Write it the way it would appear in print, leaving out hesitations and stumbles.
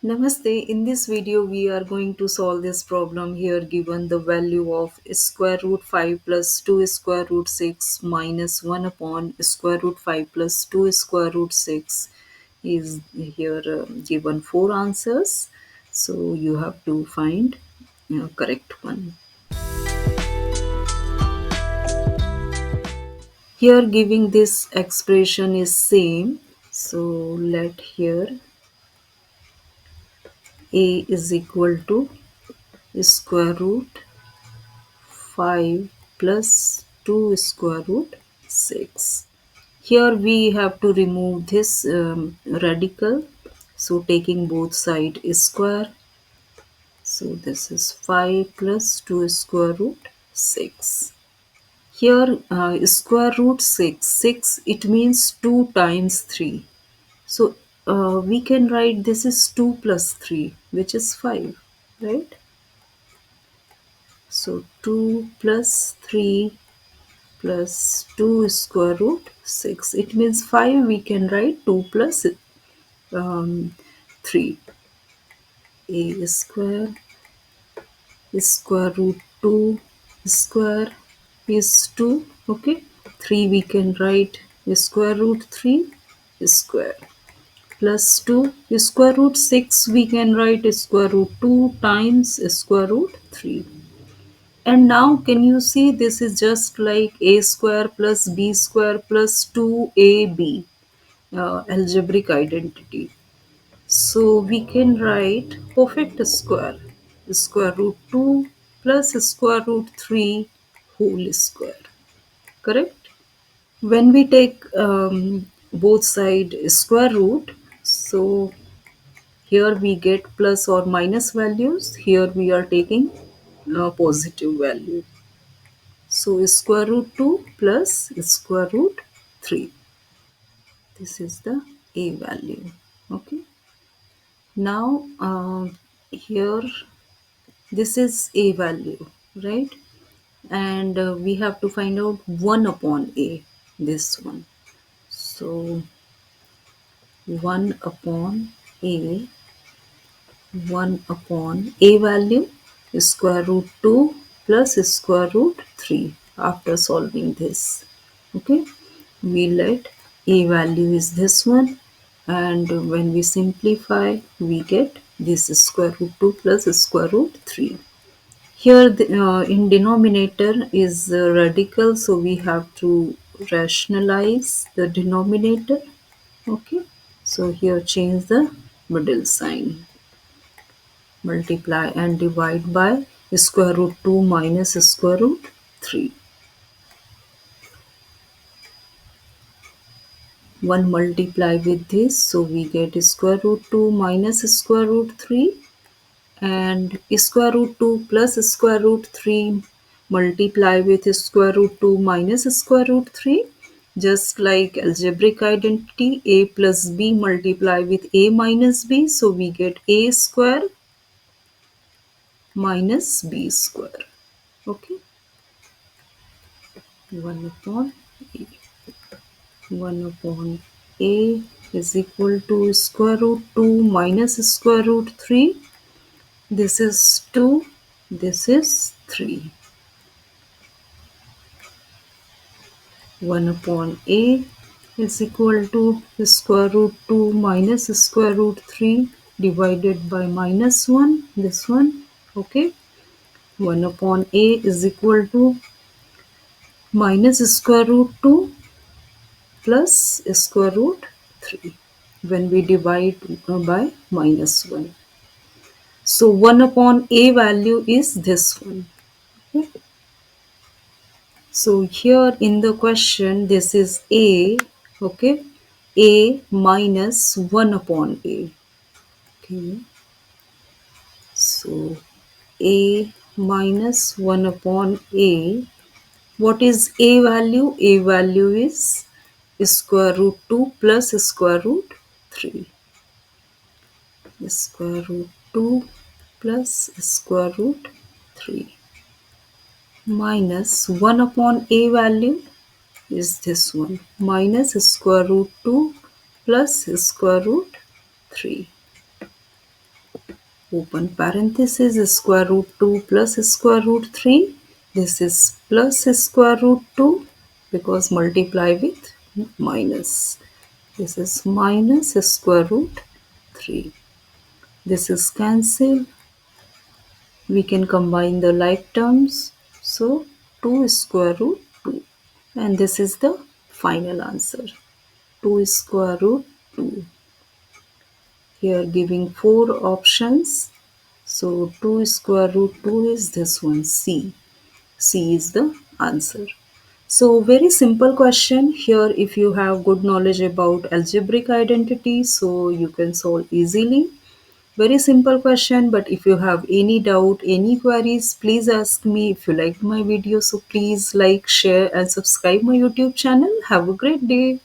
Namaste. In this video, we are going to solve this problem here given the value of square root 5 plus 2 square root 6 minus 1 upon square root 5 plus 2 square root 6 is here given four answers. So you have to find correct one. Here giving this expression is same. So let here a is equal to square root 5 plus 2 square root 6. Here we have to remove this radical. So taking both side is square. So this is 5 plus 2 square root 6. Here square root 6. 6 it means 2 times 3. So we can write this is 2 plus 3 which is 5. Right? So 2 plus 3 plus 2 square root 6. It means 5 we can write 2 plus 3. A square root 2 square is 2. Okay. 3 we can write square root 3 square plus 2 square root 6 we can write square root 2 times square root 3. And now can you see this is just like a square plus b square plus 2ab algebraic identity. So we can write perfect square root 2 plus square root 3 whole square. Correct? When we take both side square root, so here we get plus or minus values. Here we are taking positive value. So square root 2 plus square root 3. This is the a value. Okay. Now here this is a value, right? And we have to find out 1 upon a, this one. So 1 upon a, 1 upon a value is square root 2 plus square root 3 after solving this. Okay, we let a value is this one, and when we simplify we get this square root 2 plus square root 3. Here in denominator is radical, so we have to rationalize the denominator. Okay, so here change the middle sign, multiply and divide by square root 2 minus square root 3. 1 multiply with this, so we get square root 2 minus square root 3, and square root 2 plus square root 3 multiply with square root 2 minus square root 3. Just like algebraic identity, a plus b multiply with a minus b, so we get a square minus b square. Okay, 1 upon a. 1 upon a is equal to square root 2 minus square root 3. This is 2, this is 3. 1 upon a is equal to square root 2 minus square root 3 divided by minus 1, this one. Okay. 1 upon a is equal to minus square root 2 plus square root 3 when we divide by minus 1. So 1 upon a value is this one. Okay. So here in the question this is a, okay, a minus 1 upon a. Okay. So a minus 1 upon a. What is a value? A value is square root 2 plus square root 3. Square root 2 plus square root 3 minus 1 upon a value is this one, minus square root 2 plus square root 3. open parenthesis, square root 2 plus square root 3. This is plus square root 2 because multiply with minus. This is minus square root 3. This is cancel. We can combine the like terms. So 2 square root 2. And this is the final answer. 2 square root 2. Here giving 4 options. So 2 square root 2 is this one, C. C is the answer. So very simple question here. If you have good knowledge about algebraic identity, so you can solve easily. Very simple question, but if you have any doubt, any queries, please ask me. If you liked my video, so please like, share and subscribe my YouTube channel. Have a great day.